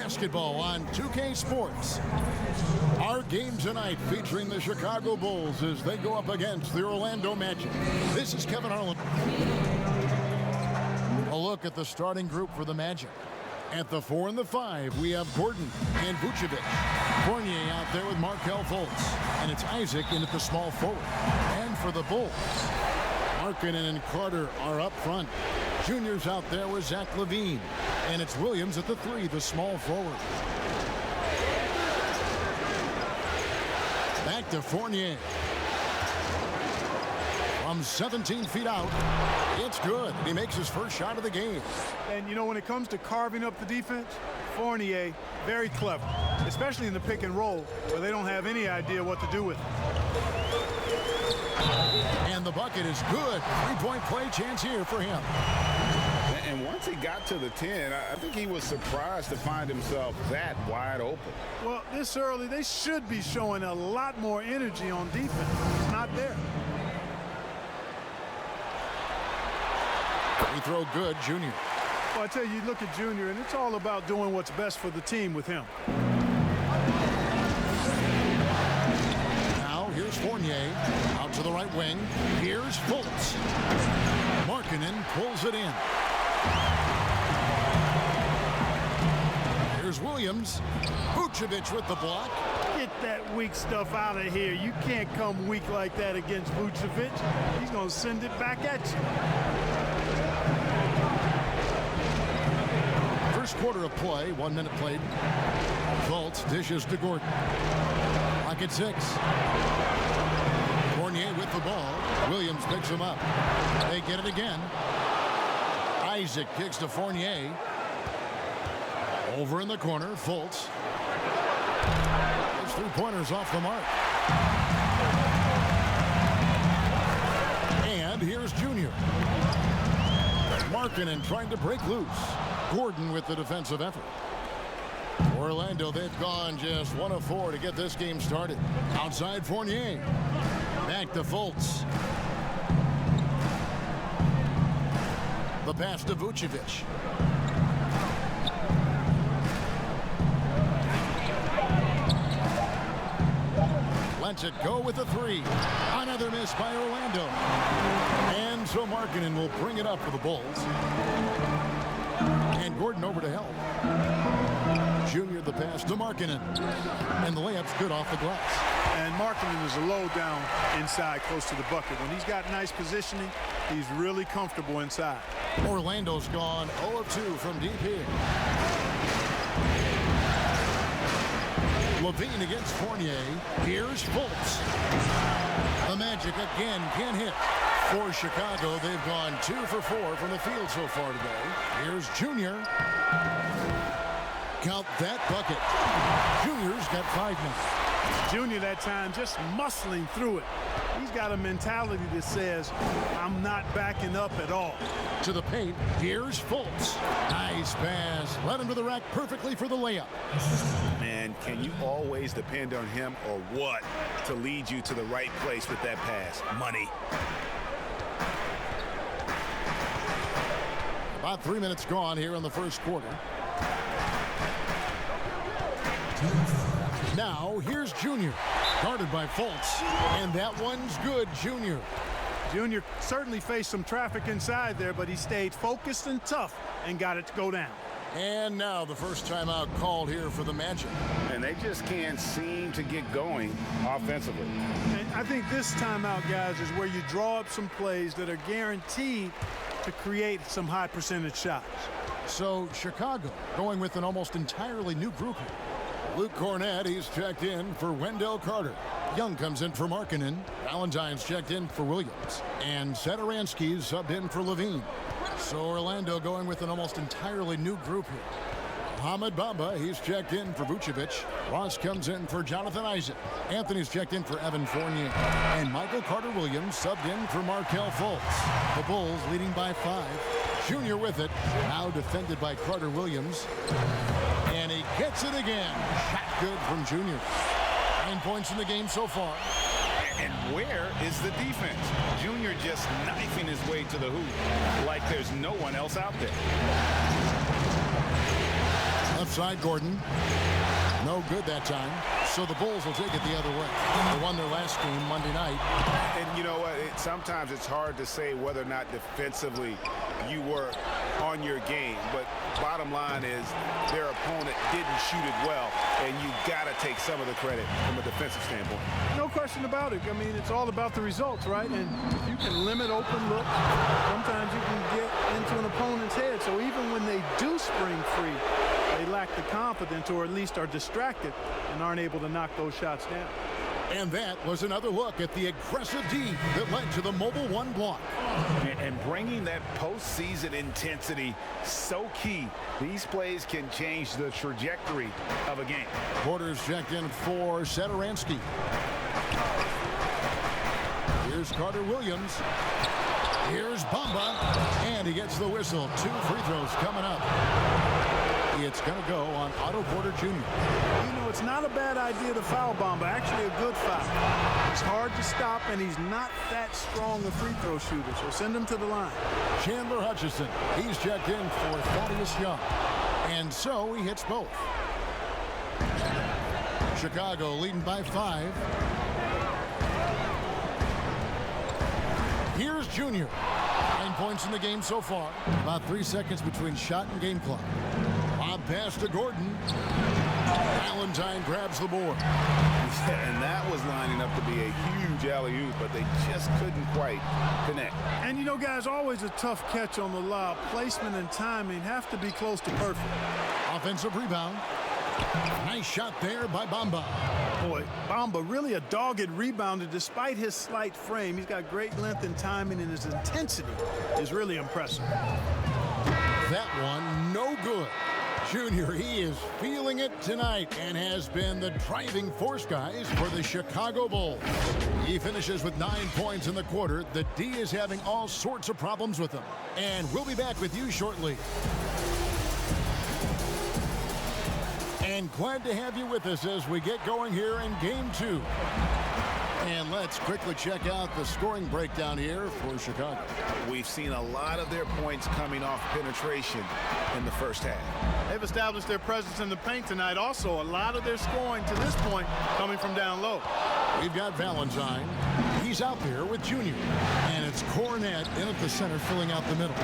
basketball on 2K Sports. Our game tonight featuring the Chicago Bulls as they go up against the Orlando Magic. This is Kevin Harlan. A look at the starting group for the Magic. At the 4 and the 5, we have Gordon and Vucevic. Fournier out there with Markelle Fultz. And it's Isaac in at the small forward. And for the Bulls, Markkanen and Carter are up front. Junior's out there with Zach LaVine. And it's Williams at the 3, the small forward. Back to Fournier. From 17 feet out, it's good. He makes his first shot of the game. And, you know, when it comes to carving up the defense, Fournier, very clever, especially in the pick and roll, where they don't have any idea what to do with it. And the bucket is good. Three-point play chance here for him. And once he got to the 10, I think he was surprised to find himself that wide open. Well, this early, they should be showing a lot more energy on defense. It's not there. Free throw good, Junior. Well, I tell you, look at Junior, and it's all about doing what's best for the team with him. Now, here's Fournier. Out to the right wing. Here's Fultz. Markkanen pulls it in. Here's Williams. Vucevic with the block. Get that weak stuff out of here. You can't come weak like that against Vucevic. He's going to send it back at you. First quarter of play, 1 minute played. Fultz dishes to Gordon. Lock at 6. Fournier with the ball. Williams picks him up. They get it again. Isaac kicks to Fournier. Over in the corner, Fultz. His three-pointers off the mark. And here's Junior. Markkanen trying to break loose. Gordon with the defensive effort. Orlando, they've gone just 1 of 4 to get this game started. Outside Fournier. Back to Fultz. The pass to Vucevic. Lets it go with the 3. Another miss by Orlando. And so Markkanen will bring it up for the Bulls. And Gordon over to help. Junior the pass to Markkanen. And the layup's good off the glass. And Markkanen is a low down inside close to the bucket. When he's got nice positioning, he's really comfortable inside. Orlando's gone 0 of 2 from deep here. LaVine against Fournier. Here's Fultz. The Magic again can't hit. For Chicago, they've gone 2 for 4 from the field so far today. Here's Junior. Count that bucket. Junior's got 5 minutes. Junior that time just muscling through it. He's got a mentality that says, I'm not backing up at all. To the paint, here's Fultz. Nice pass. Led him to the rack perfectly for the layup. Man, can you always depend on him or what to lead you to the right place with that pass? Money. About 3 minutes gone here in the first quarter. Now, here's Junior. Guarded by Fultz. And that one's good, Junior. Junior certainly faced some traffic inside there, but he stayed focused and tough and got it to go down. And now the first timeout called here for the Magic. And they just can't seem to get going offensively. And I think this timeout, guys, is where you draw up some plays that are guaranteed to create some high percentage shots. So Chicago going with an almost entirely new group here. Luke Cornett, he's checked in for Wendell Carter. Young comes in for Markkanen. Valentine's checked in for Williams. And Satoransky's subbed in for LaVine. So Orlando going with an almost entirely new group here. Mohamed Bamba, he's checked in for Vucevic. Ross comes in for Jonathan Isaac. Anthony's checked in for Evan Fournier. And Michael Carter-Williams subbed in for Markelle Fultz. The Bulls leading by 5. Junior with it. Now defended by Carter-Williams. And he gets it again. Shot good from Junior. 9 points in the game so far. And where is the defense? Junior just knifing his way to the hoop like there's no one else out there. A Left side, Gordon. No good that time. So the Bulls will take it the other way. They won their last game Monday night. And you know what? Sometimes it's hard to say whether or not defensively you were on your game. But bottom line is their opponent didn't shoot it well. And you got to take some of the credit from a defensive standpoint. No question about it. I mean, it's all about the results, right? And if you can limit open looks, sometimes you can get into an opponent's head. So even when they do spring free, they lack the confidence or at least are distracted and aren't able to knock those shots down. And that was another look at the aggressive D that led to the Mobile One block. And bringing that postseason intensity, so key. These plays can change the trajectory of a game. Porter's checked in for Satoransky. Here's Carter Williams. Here's Bamba. And he gets the whistle. 2 free throws coming up. It's going to go on Otto Porter Jr. You know, it's not a bad idea to foul Bamba. Actually, a good foul. It's hard to stop, and he's not that strong a free throw shooter, so send him to the line. Chandler Hutchison. He's checked in for Thaddeus Young. And so he hits both. Chicago leading by 5. Here's Junior. 9 points in the game so far. About 3 seconds between shot and game clock. Lob pass to Gordon. Valentine grabs the board. And that was lining up to be a huge alley-oop, but they just couldn't quite connect. And you know, guys, always a tough catch on the lob. Placement and timing have to be close to perfect. Offensive rebound. Nice shot there by Bamba. Boy, Bamba really a dogged rebounder despite his slight frame. He's got great length and timing, and his intensity is really impressive. That one, no good. Junior, he is feeling it tonight and has been the driving force, guys, for the Chicago Bulls. He finishes with 9 points in the quarter. The D is having all sorts of problems with him. And we'll be back with you shortly. And glad to have you with us as we get going here in Game 2. And let's quickly check out the scoring breakdown here for Chicago. We've seen a lot of their points coming off penetration in the first half. They've established their presence in the paint tonight. Also, a lot of their scoring to this point coming from down low. We've got Valentine. He's out there with Junior. And it's Cornette in at the center filling out the middle.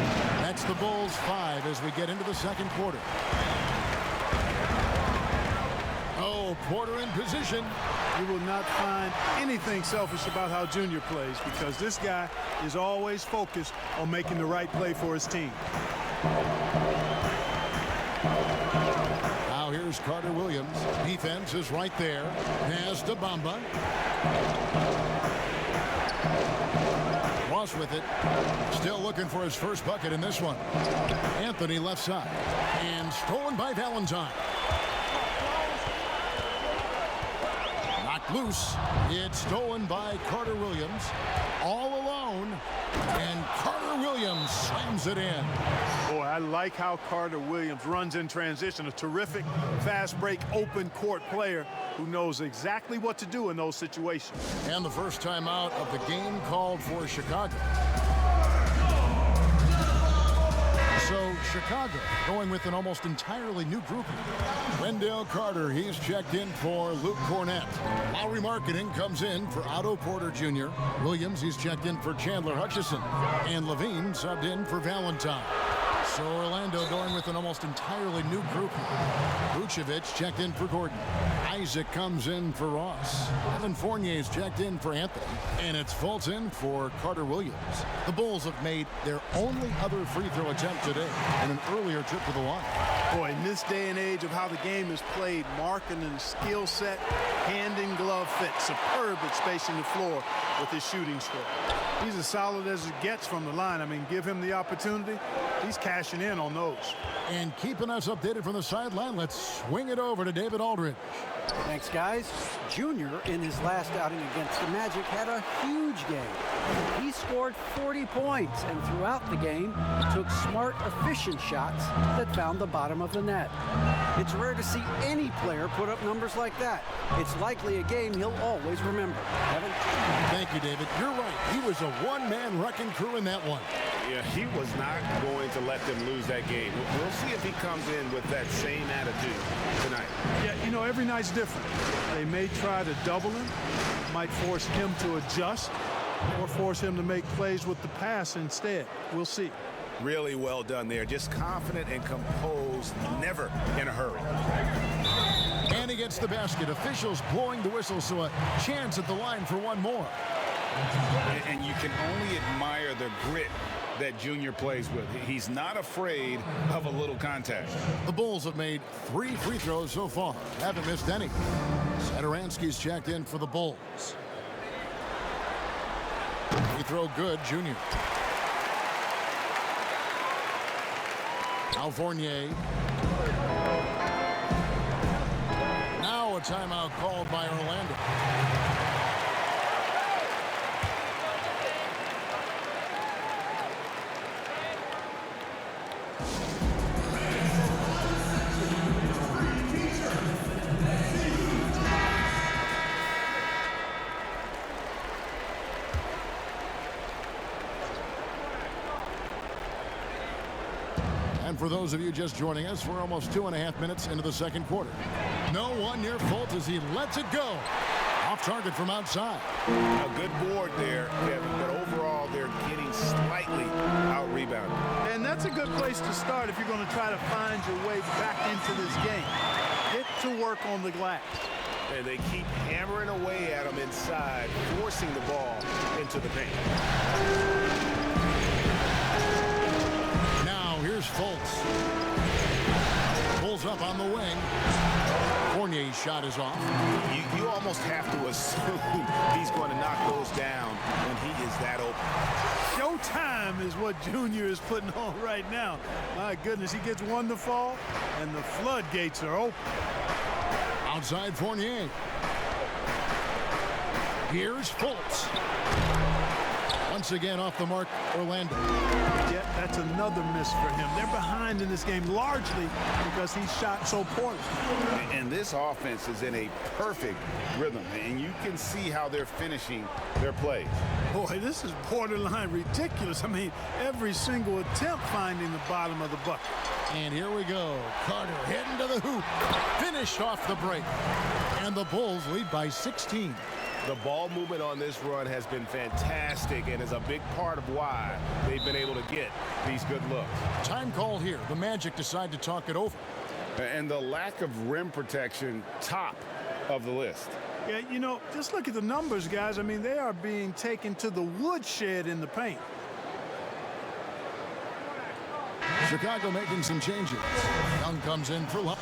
That's the Bulls 5 as we get into the second quarter. Oh, Porter in position. You will not find anything selfish about how Junior plays because this guy is always focused on making the right play for his team. Now here's Carter Williams. Defense is right there. Pass to Bamba. Ross with it. Still looking for his first bucket in this one. Anthony left side. And stolen by Valentine. Loose. It's stolen by Carter Williams. All alone. And Carter Williams slams it in. Boy, I like how Carter Williams runs in transition. A terrific fast break open court player who knows exactly what to do in those situations. And the first time out of the game called for Chicago. So Chicago going with an almost entirely new group. Wendell Carter, he's checked in for Luke Cornette. Lowry Marketing comes in for Otto Porter Jr. Williams, he's checked in for Chandler Hutchison. And Levine subbed in for Valentine. So Orlando going with an almost entirely new group. Vucevic checked in for Gordon. Isaac comes in for Ross. Evan Fournier's checked in for Anthony. And it's Fulton for Carter Williams. The Bulls have made their only other free throw attempt today in an earlier trip to the line. Boy, in this day and age of how the game is played, Markkanen's skill set, hand in glove fit, superb at spacing the floor with his shooting stroke. He's as solid as it gets from the line. I mean, give him the opportunity. He's cashing in on those. And keeping us updated from the sideline, let's swing it over to David Aldridge. Thanks, guys. Junior, in his last outing against the Magic, had a huge game. He scored 40 points, and throughout the game, took smart, efficient shots that found the bottom of the net. It's rare to see any player put up numbers like that. It's likely a game he'll always remember. Evan? Thank you, David. You're right. He was a one-man wrecking crew in that one. Yeah, he was not going to let them lose that game. We'll see if he comes in with that same attitude tonight. Yeah, you know, every night's different. They may try to double him, might force him to adjust, or force him to make plays with the pass instead. We'll see. Really well done there. Just confident and composed, never in a hurry. And he gets the basket. Officials blowing the whistle, so a chance at the line for one more. And you can only admire the grit that Junior plays with. He's not afraid of a little contact. The Bulls have made 3 free throws so far. Haven't missed any. Satoransky's checked in for the Bulls. Free throw good, Junior. Now Fournier. Now a timeout called by Orlando. And for those of you just joining us, we're almost 2.5 minutes into the second quarter. No one near fault as he lets it go. Off target from outside. A good board there, Kevin, but overall they're getting slightly out-rebounded. And that's a good place to start if you're going to try to find your way back into this game. Get to work on the glass. And they keep hammering away at them inside, forcing the ball into the paint. Here's Fultz. Pulls up on the wing. Fournier's shot is off. You almost have to assume he's going to knock those down when he is that open. Showtime is what Junior is putting on right now. My goodness, he gets one to fall, and the floodgates are open. Outside Fournier. Here's Fultz. Once again off the mark, Orlando. Yeah, that's another miss for him. They're behind in this game largely because he shot so poorly. And this offense is in a perfect rhythm, and you can see how they're finishing their plays. Boy, this is borderline ridiculous. I mean, every single attempt finding the bottom of the bucket. And here we go. Carter heading to the hoop. Finished off the break. And the Bulls lead by 16. The ball movement on this run has been fantastic and is a big part of why they've been able to get these good looks. Time called here. The Magic decide to talk it over. And the lack of rim protection, top of the list. Yeah, you know, just look at the numbers, guys. I mean, they are being taken to the woodshed in the paint. Chicago making some changes. Young comes in for luck.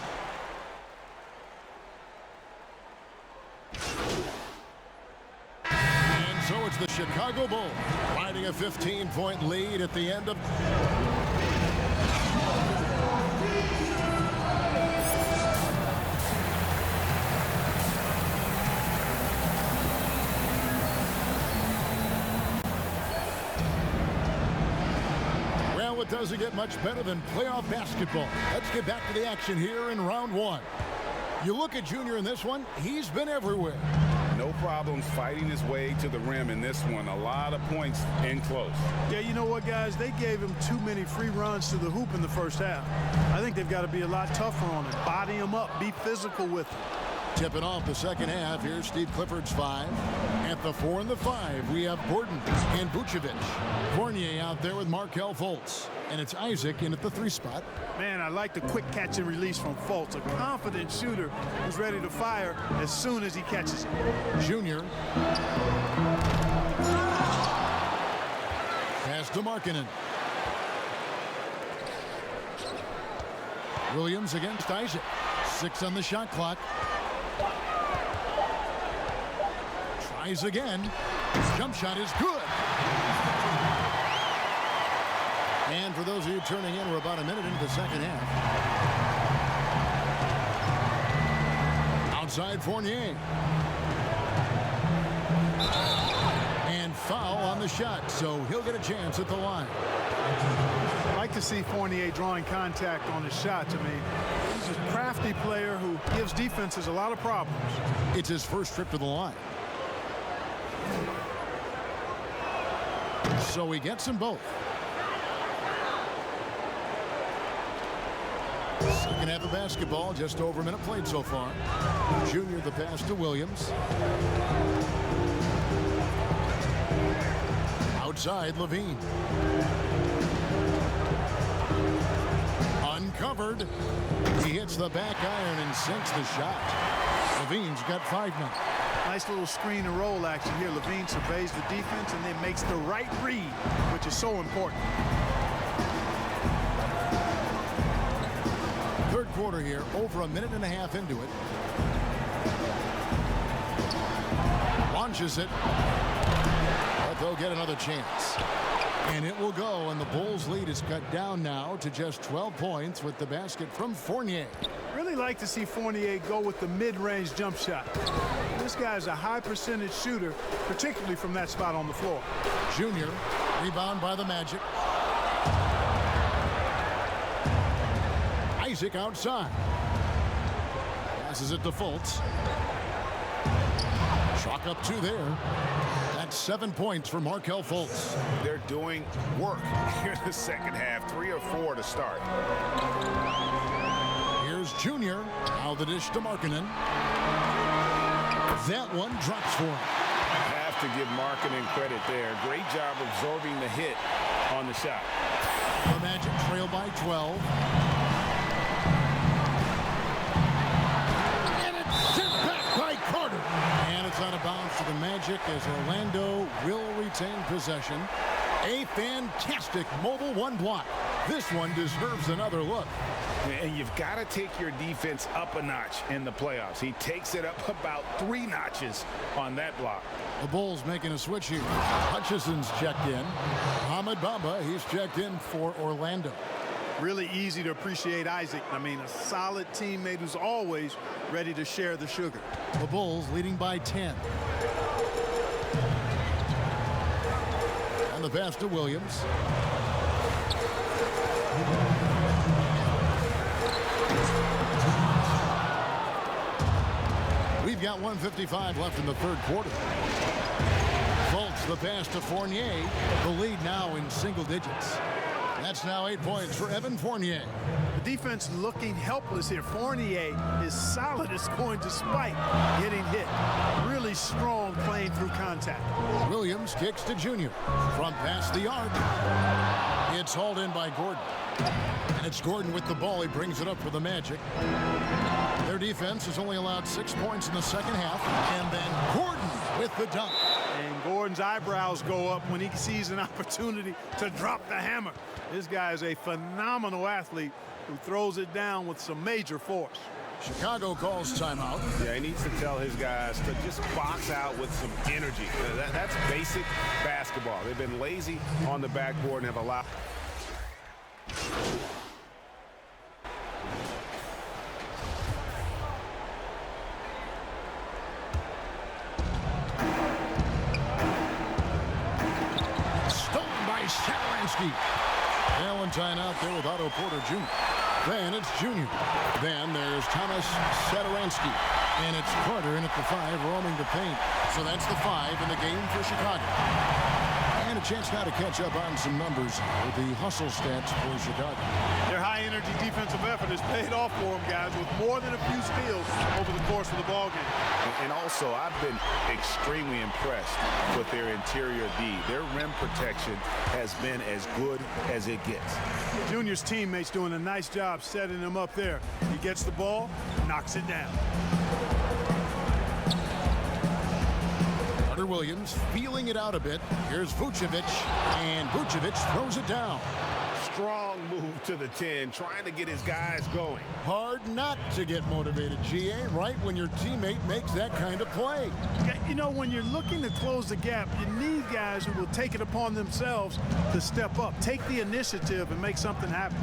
So it's the Chicago Bulls riding a 15-point lead at the end of... Well, it doesn't get much better than playoff basketball. Let's get back to the action here in round 1. You look at Junior in this one, he's been everywhere. No problems fighting his way to the rim in this one. A lot of points in close. Yeah, you know what, guys? They gave him too many free runs to the hoop in the first half. I think they've got to be a lot tougher on him. Body him up. Be physical with him. Tipping off the second half. Here's Steve Clifford's 5. At the 4 and the 5, we have Gordon and Vucevic. Fournier out there with Markelle Fultz. And it's Isaac in at the 3 spot. Man, I like the quick catch and release from Fultz. A confident shooter who's ready to fire as soon as he catches it. Junior. Pass to Markkanen. Williams against Isaac. 6 on the shot clock. Tries again. Jump shot is good. And for those of you turning in, we're about a minute into the second half. Outside Fournier. And foul on the shot, so he'll get a chance at the line. I like to see Fournier drawing contact on his shots. I mean, he's a crafty player who gives defenses a lot of problems. It's his first trip to the line. So he gets them both. Second half of basketball, just over a minute played so far. Junior the pass to Williams. Outside, Levine. Uncovered. He hits the back iron and sinks the shot. Levine's got 5 now. Nice little screen and roll action here. Levine surveys the defense and then makes the right read, which is so important. Third quarter here, over a minute and a half into it. Launches it. But they'll get another chance. And it will go, and the Bulls' lead is cut down now to just 12 points with the basket from Fournier. Really like to see Fournier go with the mid-range jump shot. This guy's a high percentage shooter, particularly from that spot on the floor. Junior, rebound by the Magic. Isaac outside. Passes it to Fultz. Chalk up 2 there. That's 7 points for Markelle Fultz. They're doing work here in the second half. 3 or 4 to start. Here's Junior. Now the dish to Markkanen. That one drops for him. Have to give Markkanen credit there. Great job absorbing the hit on the shot. The Magic trail by 12. And it's sent back by Carter. And it's out of bounds to the Magic as Orlando will retain possession. A fantastic mobile 1 block. This one deserves another look. And you've got to take your defense up a notch in the playoffs. He takes it up about 3 notches on that block. The Bulls making a switch here. Hutchison's checked in. Hamid Bamba, he's checked in for Orlando. Really easy to appreciate Isaac. I mean, a solid teammate who's always ready to share the sugar. The Bulls leading by 10. And the pass to Williams. We've got 1:55 left in the third quarter. Fultz the pass to Fournier. The lead now in single digits. That's now 8 points for Evan Fournier. The defense looking helpless here. Fournier is solid as going despite getting hit. Really strong playing through contact. Williams kicks to Junior. From past the arc. It's hauled in by Gordon. And it's Gordon with the ball. He brings it up for the Magic. Their defense has only allowed 6 points in the second half. And then Gordon with the dunk. And Gordon's eyebrows go up when he sees an opportunity to drop the hammer. This guy is a phenomenal athlete who throws it down with some major force. Chicago calls timeout. Yeah, he needs to tell his guys to just box out with some energy. That's basic basketball. They've been lazy on the backboard and have allowed. Stolen by Sakuragi. Valentine out there with Otto Porter Jr. Then it's Junior. Then there's Thomas Satoransky. And it's Carter in at the 5, roaming the paint. So that's the 5 in the game for Chicago. And a chance now to catch up on some numbers with the hustle stats for Chicago. Their high-energy defensive effort has paid off for them, guys, with more than a few steals over the course of the ballgame. And also, I've been extremely impressed with their interior D. Their rim protection has been as good as it gets. Junior's teammates doing a nice job setting him up there. He gets the ball, knocks it down. Carter Williams feeling it out a bit. Here's Vucevic, and Vucevic throws it down. Strong move to the 10, trying to get his guys going. Hard not to get motivated, GA, right when your teammate makes that kind of play. You know, when you're looking to close the gap, you need guys who will take it upon themselves to step up, take the initiative, and make something happen.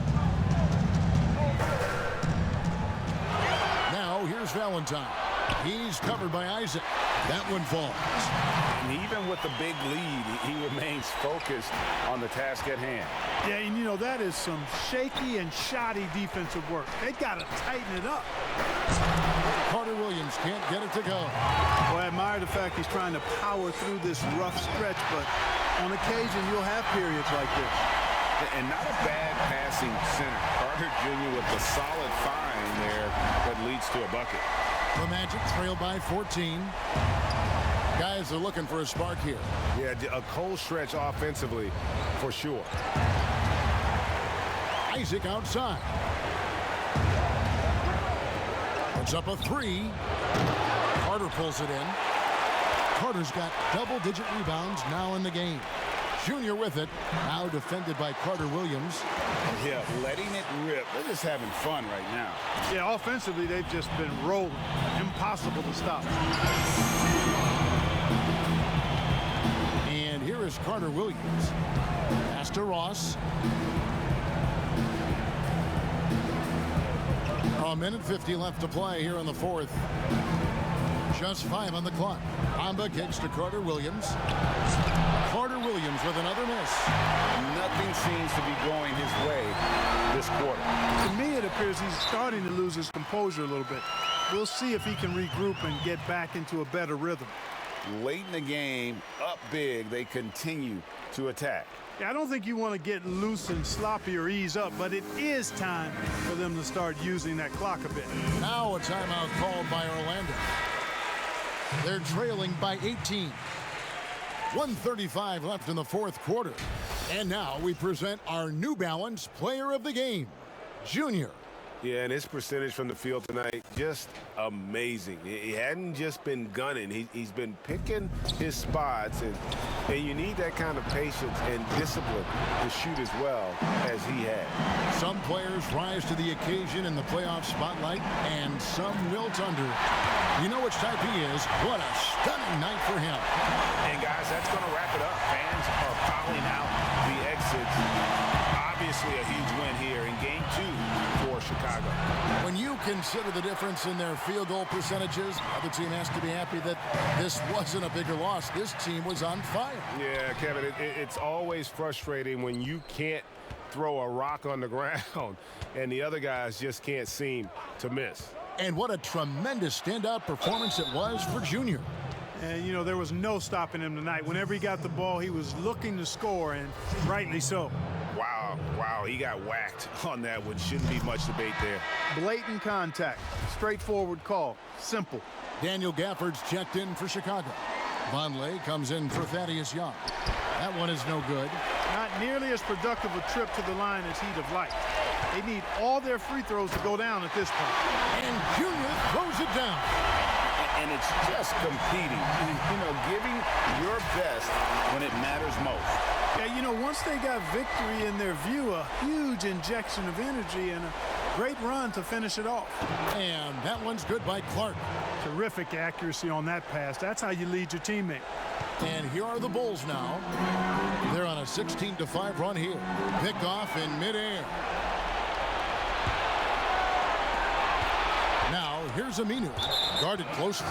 Now, here's Valentine. He's covered by Isaac. That one falls. And even with the big lead, he remains focused on the task at hand. Yeah, and you know, that is some shaky and shoddy defensive work. They got to tighten it up. Carter Williams can't get it to go. Well, I admire the fact he's trying to power through this rough stretch, but on occasion you'll have periods like this. And not a bad passing center. Carter Carter Jr. with a solid find there that leads to a bucket. The Magic trail by 14. Guys are looking for a spark here. Yeah, a cold stretch offensively for sure. Isaac outside. Puts up a three. Carter pulls it in. Carter's got double-digit rebounds now in the game. Junior with it, now defended by Carter Williams. Yeah, letting it rip. They're just having fun right now. Yeah, offensively, they've just been rolling. Impossible to stop. And here is Carter Williams. Pass to Ross. A minute 50 left to play here in the fourth. Just 5 on the clock. Amba kicks to Carter Williams. Carter Williams with another miss. Nothing seems to be going his way this quarter. To me, it appears he's starting to lose his composure a little bit. We'll see if he can regroup and get back into a better rhythm. Late in the game, up big, they continue to attack. Yeah, I don't think you want to get loose and sloppy or ease up, but it is time for them to start using that clock a bit. Now a timeout called by Orlando. They're trailing by 18. 1:35 left in the fourth quarter. And now we present our New Balance Player of the Game, Junior. Yeah, and his percentage from the field tonight, just amazing. He hadn't just been gunning. He's been picking his spots, and you need that kind of patience and discipline to shoot as well as he had. Some players rise to the occasion in the playoff spotlight, and some wilt under. You know which type he is. What a stunning night for him. And, guys, that's going to wrap it up. Fans are piling out the exits. Obviously a huge win here in Game 2 for Chicago. When you consider the difference in their field goal percentages, the other team has to be happy that this wasn't a bigger loss. This team was on fire. Yeah, Kevin, it's always frustrating when you can't throw a rock on the ground and the other guys just can't seem to miss. And what a tremendous standout performance it was for Junior. And, you know, there was no stopping him tonight. Whenever he got the ball, he was looking to score, and rightly so. Wow, he got whacked on that one. Shouldn't be much debate there. Blatant contact, straightforward call, simple. Daniel Gafford's checked in for Chicago. Vonleh comes in for Thaddeus Young. That one is no good. Not nearly as productive a trip to the line as he'd have liked. They need all their free throws to go down at this point. And Junior throws it down. And it's just competing, you know, giving your best when it matters most. Yeah, you know, once they got victory in their view, a huge injection of energy and a great run to finish it off. And that one's good by Clark. Terrific accuracy on that pass. That's how you lead your teammate. And here are the Bulls now. They're on a 16-5 run here. Picked off in midair. Now, here's Aminu. Guarded closely.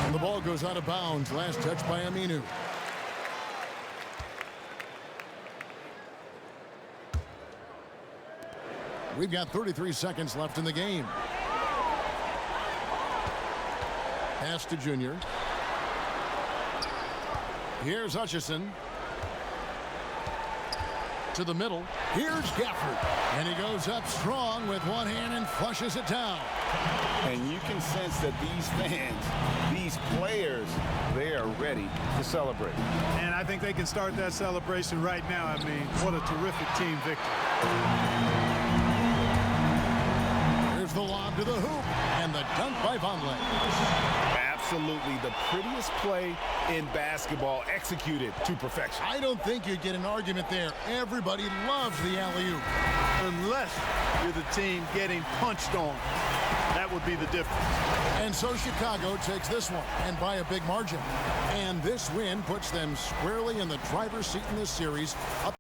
And the ball goes out of bounds. Last touch by Aminu. We've got 33 seconds left in the game. Pass to Junior. Here's Hutchison. To the middle. Here's Gafford. And he goes up strong with one hand and flushes it down. And you can sense that these fans, these players, they are ready to celebrate. And I think they can start that celebration right now. I mean, what a terrific team victory. Here's the lob to the hoop. And the dunk by Vonleh. Absolutely the prettiest play in basketball, executed to perfection. I don't think you'd get an argument there. Everybody loves the alley-oop. Unless you're the team getting punched on. That would be the difference. And so Chicago takes this one, and by a big margin. And this win puts them squarely in the driver's seat in this series. Up